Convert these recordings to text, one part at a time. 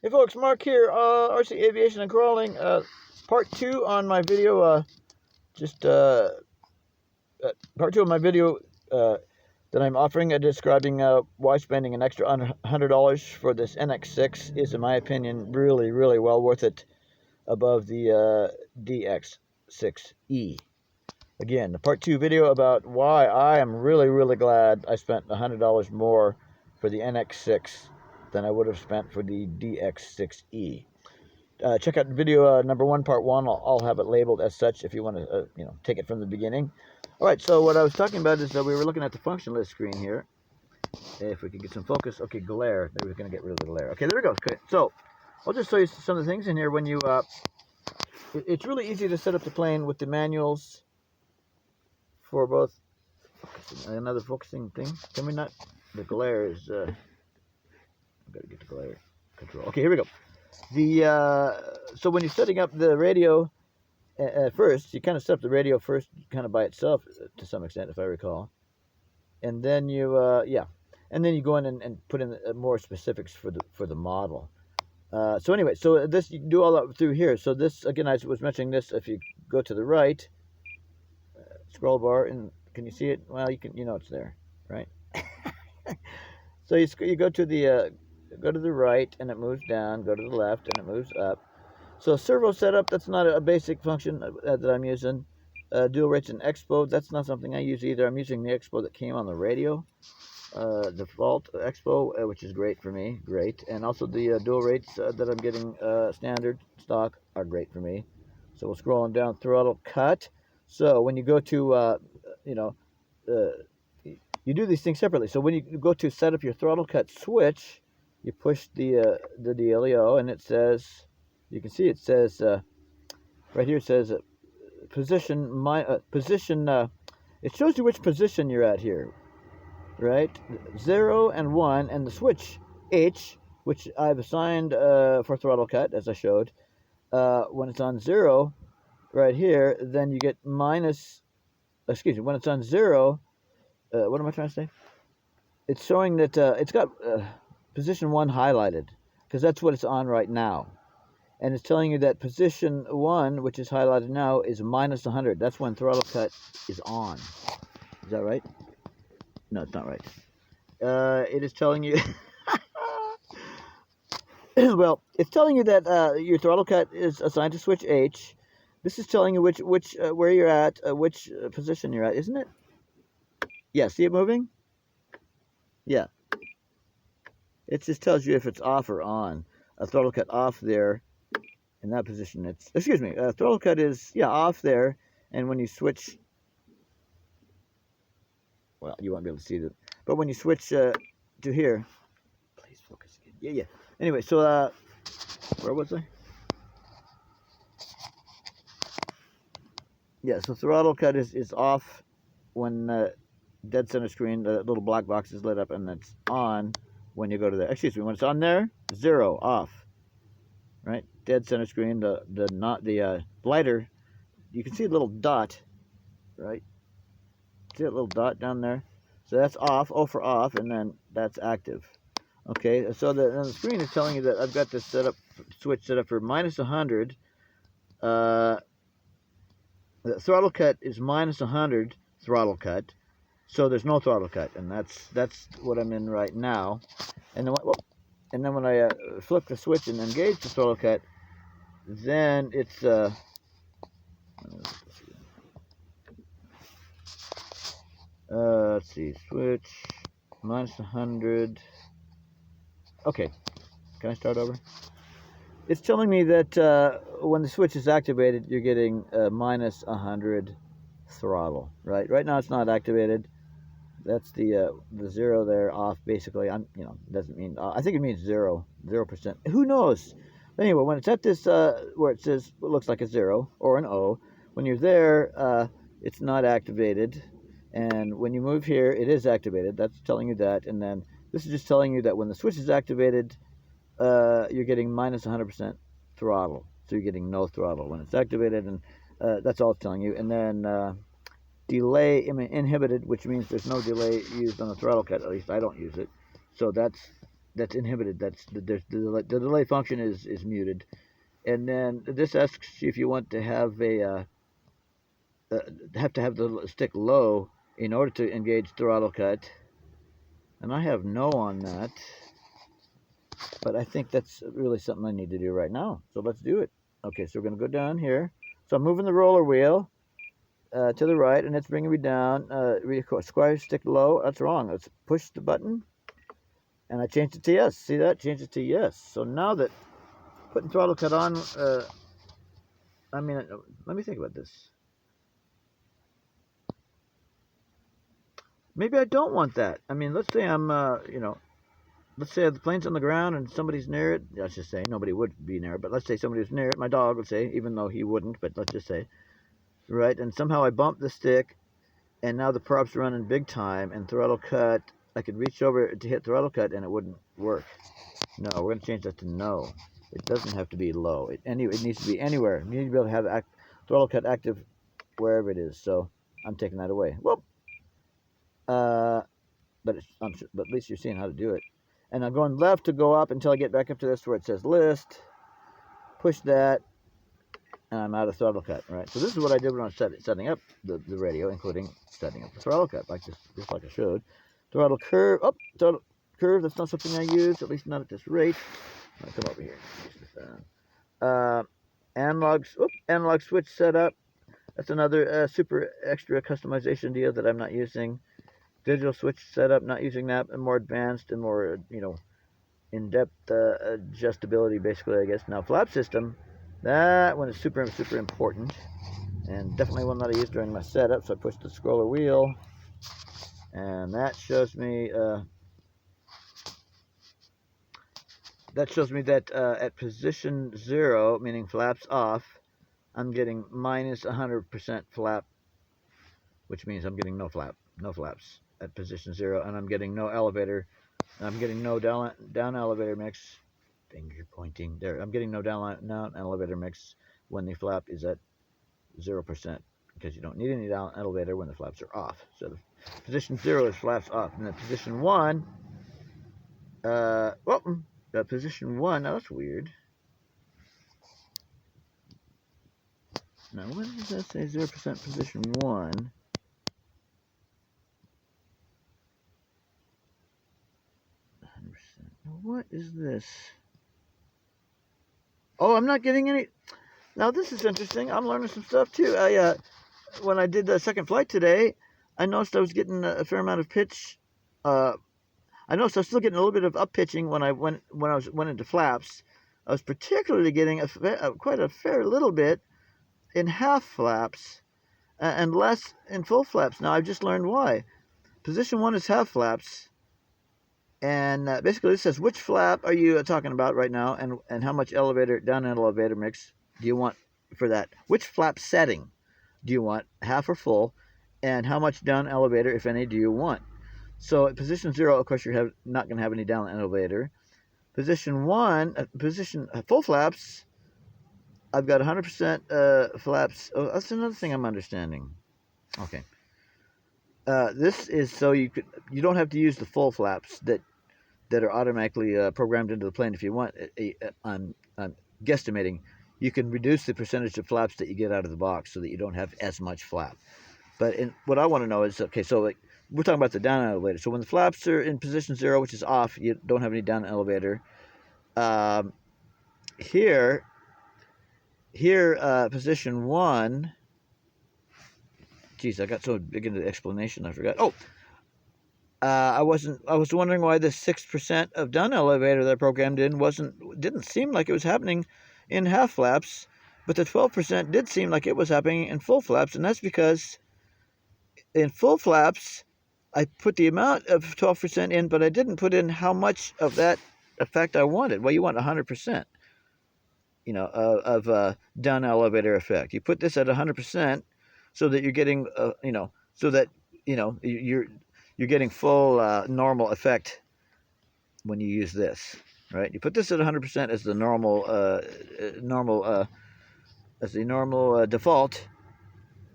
Hey folks, Mark here, RC Aviation and Crawling, part 2 on my video, part 2 of my video, that I'm offering, describing, why spending an extra $100 for this NX6 is, in my opinion, really, really well worth it above the, DX6E. Again, the part 2 video about why I am really, really glad I spent $100 more for the NX6 than I would have spent for the DX6E. Check out video number 1, part 1. I'll have it labeled as such if you want to, take it from the beginning. All right, so what I was talking about is that we were looking at the function list screen here. If we could get some focus. Okay, glare. Maybe we're going to get rid of the glare. Okay, there we go. Okay, so I'll just show you some of the things in here. When you, it's really easy to set up the plane with the manuals for both. Another focusing thing. Can we not? The glare is. I've got to get the glare control. Okay, here we go. So when you're setting up the radio, first you kind of set up the radio first, kind of by itself to some extent, if I recall, and then you and then you go in and put in more specifics for the model. So anyway, so this you can do all that through here. So this again, I was mentioning this. If you go to the right, scroll bar, and can you see it? Well, you can. It's there, right? So you go to the right and it moves down, go to the left and it moves up. So servo setup, that's not a basic function that I'm using. Dual rates and expo, that's not something I use either. I'm using the expo that came on the radio. Default expo, which is great for me, and also the dual rates that I'm getting standard stock are great for me. So we'll scroll on down, throttle cut. So when you go to you do these things separately. So when you go to set up your throttle cut switch, you push the DLEO, and it says, you can see it says right here, it says position it shows you which position you're at here, right? 0 and 1, and the switch H, which I've assigned for throttle cut, as I showed, when it's on 0 right here, then you get minus, when it's on 0, what am I trying to say? It's showing that it's got position 1 highlighted, because that's what it's on right now. And it's telling you that position 1, which is highlighted now, is minus 100. That's when throttle cut is on. Is that right? No, it's not right. It is telling you... well, it's telling you that your throttle cut is assigned to switch H. This is telling you where you're at, which position you're at, isn't it? Yeah, see it moving? Yeah. It just tells you if it's off or on. A throttle cut off there, in that position. It's, throttle cut is, off there, and when you switch, well, you won't be able to see it, but when you switch to here, please focus again. Yeah. Anyway, so, where was I? Yeah, so throttle cut is off when dead center screen, the little black box is lit up, and it's on when you go to there. When it's on there, 0, off. Right? Dead center screen, the lighter, you can see a little dot, right? See that little dot down there? So that's off, O for off, and then that's active. Okay, so the screen is telling you that I've got this switch set up for minus 100. The throttle cut is minus 100 throttle cut. So there's no throttle cut, and that's what I'm in right now. And then when I flip the switch and engage the throttle cut, then it's let's see, switch minus 100. Okay, can I start over? It's telling me that when the switch is activated, you're getting minus 100 throttle. Right now it's not activated. That's the 0 there, off, basically. Doesn't mean, I think it means 0%. Who knows? Anyway, when it's at this, where it says, it looks like a 0 or an O, when you're there, it's not activated. And when you move here, it is activated. That's telling you that. And then this is just telling you that when the switch is activated, you're getting minus 100% throttle. So you're getting no throttle when it's activated, and that's all it's telling you. And then delay inhibited, which means there's no delay used on the throttle cut. At least I don't use it. So that's that's inhibited. That's the delay function is muted. And then this asks you if you want to have to have the stick low in order to engage throttle cut. And I have no on that, but I think that's really something I need to do right now. So let's do it. Okay, so we're going to go down here. So I'm moving the roller wheel to the right, and it's bringing me down. Square stick low. That's wrong. Let's push the button, and I changed it to yes. See that? Changed it to yes. So now that putting throttle cut on, I mean, let me think about this. Maybe I don't want that. I mean, let's say I'm, let's say the plane's on the ground and somebody's near it. Let's just say nobody would be near it, but let's say somebody was near it. My dog would say, even though he wouldn't, but let's just say, right? And somehow I bumped the stick, and now the prop's running big time, and throttle cut. I could reach over to hit throttle cut, and it wouldn't work. No, we're going to change that to no. It doesn't have to be low. It needs to be anywhere. You need to be able to have throttle cut active wherever it is. So I'm taking that away. Whoop. But at least you're seeing how to do it. And I'm going left to go up until I get back up to this where it says list. Push that, and I'm out of throttle cut. Right. So this is what I did when I was setting up the radio, including setting up the throttle cut, just like I showed. Throttle curve. Oh, throttle curve. That's not something I use, at least not at this rate. I'll come over here. Analog switch setup. That's another super extra customization deal that I'm not using. Digital switch setup, not using that, and more advanced and more, in-depth adjustability, basically, I guess. Now, flap system, that one is super, super important, and definitely one that I use during my setup. So I push the scroller wheel, and that shows me that at position 0, meaning flaps off, I'm getting minus 100% flap, which means I'm getting no flaps at position 0, and I'm getting no elevator. I'm getting no down elevator mix. Finger pointing there. I'm getting no down elevator mix when the flap is at 0%, because you don't need any down elevator when the flaps are off. So the position 0 is flaps off, and then position 1. Position 1. Now that's weird. Now what does that say? 0% position 1. 100%. Now what is this? Oh, I'm not getting any. Now this is interesting. I'm learning some stuff too. When I did the second flight today, I noticed I was getting a fair amount of pitch. I noticed I was still getting a little bit of up pitching when I went into flaps. I was particularly getting quite a fair little bit in half flaps and less in full flaps. Now I've just learned why. Position 1 is half flaps, and basically it says which flap are you talking about right now, and how much down elevator mix do you want for that? Which flap setting do you want, half or full, and how much down elevator, if any, do you want? So at position 0, of course, you're not going to have any down elevator. Position 1, full flaps, I've got 100% flaps. Oh, that's another thing I'm understanding. Okay. This is so you don't have to use the full flaps that are automatically programmed into the plane. If you want, I'm guesstimating, you can reduce the percentage of flaps that you get out of the box so that you don't have as much flap. But what I want to know is, okay, so we're talking about the down elevator. So when the flaps are in position 0, which is off, you don't have any down elevator. Here, position 1. Geez, I got so big into the explanation, I forgot. Oh, I was wondering why the 6% of down elevator that I programmed in didn't seem like it was happening in half flaps, but the 12% did seem like it was happening in full flaps, and that's because in full flaps, I put the amount of 12% in, but I didn't put in how much of that effect I wanted. Well, you want 100%, of down elevator effect. You put this at 100% so that you're getting, so that, you're getting full normal effect when you use this, right? You put this at 100% as the normal default,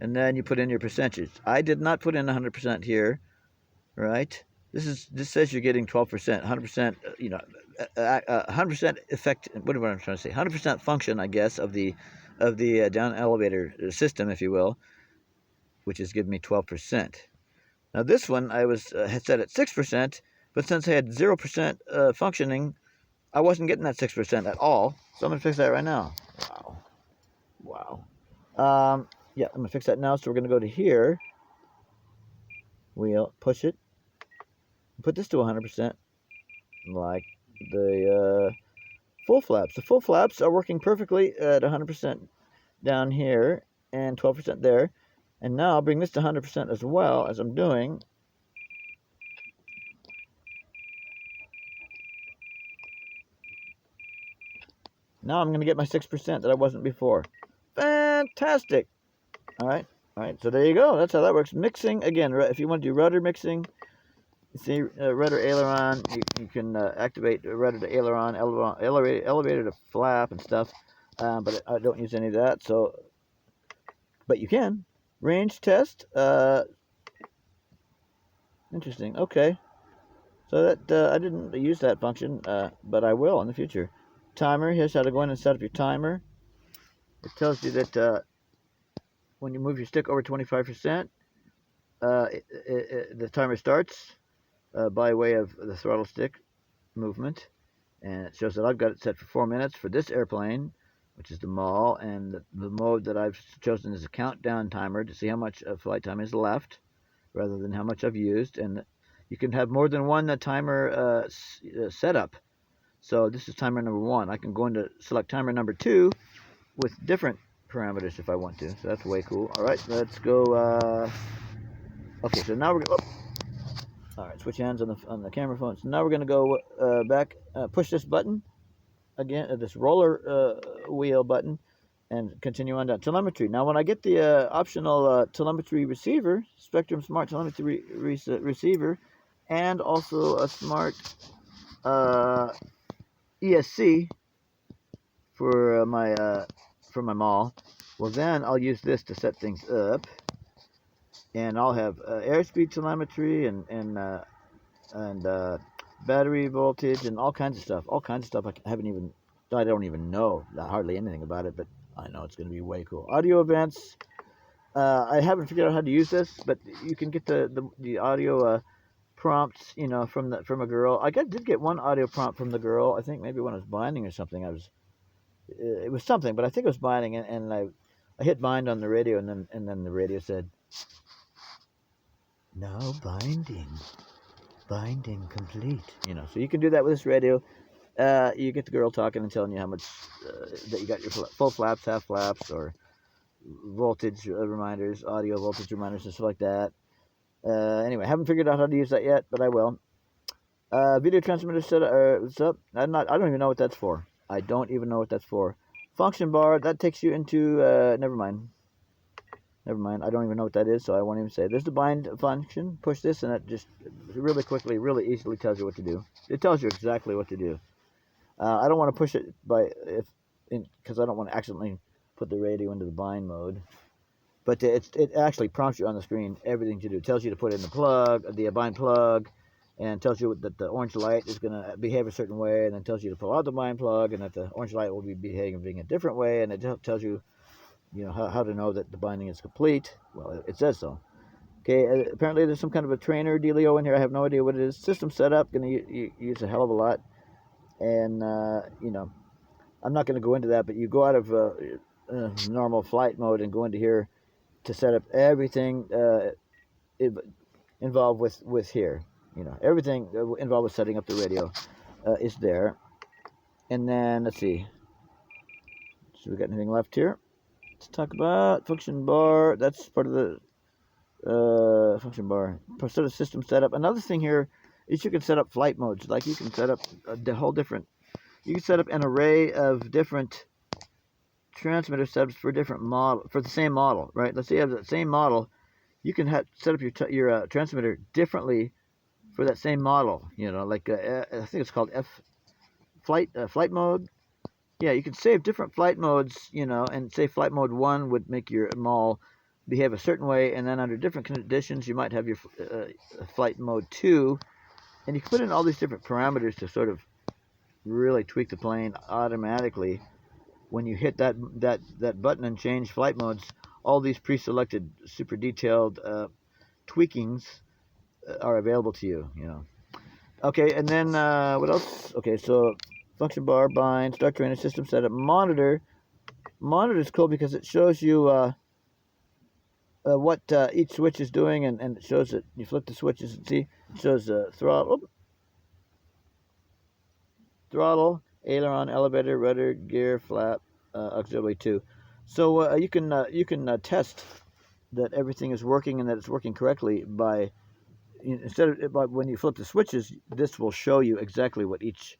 and then you put in your percentage. I did not put in 100% here, right? This says you're getting 12%, 100%. 100% effect. What am I trying to say? 100% function, I guess, of the down elevator system, if you will, which is giving me 12%. Now this one I was had set at 6%, but since I had 0% functioning, I wasn't getting that 6% at all. So I'm gonna fix that right now. Wow. Yeah, I'm gonna fix that now. So we're gonna go to here. We'll push it. Put this to 100%, like the full flaps. The full flaps are working perfectly at 100% down here and 12% there. And now I'll bring this to 100% as well, as I'm doing. Now I'm going to get my 6% that I wasn't before. Fantastic! Alright, so there you go. That's how that works. Mixing, again, if you want to do rudder mixing, you see rudder aileron, you can activate rudder to aileron, elevator to flap and stuff. But I don't use any of that, so, but you can. Range test, interesting, okay. So that I didn't use that function, but I will in the future. Timer, here's how to go in and set up your timer. It tells you that when you move your stick over 25%, the timer starts by way of the throttle stick movement. And it shows that I've got it set for 4 minutes for this airplane, which is the MAL, and the mode that I've chosen is a countdown timer to see how much flight time is left, rather than how much I've used. And you can have more than one timer setup. So this is timer number 1. I can go into select timer number 2 with different parameters if I want to. So that's way cool. All right, let's go. Okay, so now we're going. All right, switch hands on the camera phone. So now we're going to go back, push this button again, this roller wheel button, and continue on down. Telemetry. Now, when I get the optional telemetry receiver, Spektrum Smart Telemetry receiver, and also a smart ESC for my MAL, well then I'll use this to set things up, and I'll have airspeed telemetry and battery voltage and all kinds of stuff. I don't even know hardly anything about it, but I know it's going to be way cool. Audio events. I haven't figured out how to use this, but you can get the audio prompts, from a girl. I did get one audio prompt from the girl. I think maybe when I was binding or something. It was something, but I think it was binding, and I hit bind on the radio, and then the radio said, "No binding complete." So you can do that with this radio. You get the girl talking and telling you how much that you got your full flaps, half flaps, or voltage reminders, audio voltage reminders, and stuff like that. Anyway, I haven't figured out how to use that yet, but I will. Video transmitter setup. I don't even know what that's for. I don't even know what that's for. Function bar, that takes you into, never mind. I don't even know what that is, so I won't even say. There's the bind function. Push this, and it just really quickly, really easily tells you what to do. It tells you exactly what to do. I don't want to push it because I don't want to accidentally put the radio into the bind mode. But it actually prompts you on the screen everything to do. It tells you to put in the bind plug, and tells you that the orange light is going to behave a certain way, and then tells you to pull out the bind plug, and that the orange light will be behaving a different way, and it tells you, how to know that the binding is complete. Well, it says so. Okay, apparently there's some kind of a trainer dealio in here. I have no idea what it is. System setup, going to use a hell of a lot, and I'm not going to go into that, but you go out of normal flight mode and go into here to set up everything involved with here. Everything involved with setting up the radio is there. And then, let's see. So we got anything left here? Let's talk about function bar. That's part of the function bar. Sort of system setup. Another thing here is you can set up flight modes. Like you can set up you can set up an array of different transmitter setups for the same model, right? Let's say you have the same model. You can set up your transmitter differently for that same model. Like I think it's called flight mode. Yeah, you can save different flight modes. And say flight mode 1 would make your MAL behave a certain way, and then under different conditions, you might have your flight mode 2 And you can put in all these different parameters to sort of really tweak the plane automatically. When you hit that button and change flight modes, all these pre-selected, super detailed tweakings are available to you. You know. Okay, and then what else? Okay, so function bar, bind, start training, system setup, monitor. Monitor is cool because it shows you what each switch is doing, and it shows that you flip the switches and see. It shows throttle, aileron, elevator, rudder, gear, flap, auxiliary 2. So you can test that everything is working and that it's working correctly by, instead of when you flip the switches, this will show you exactly what each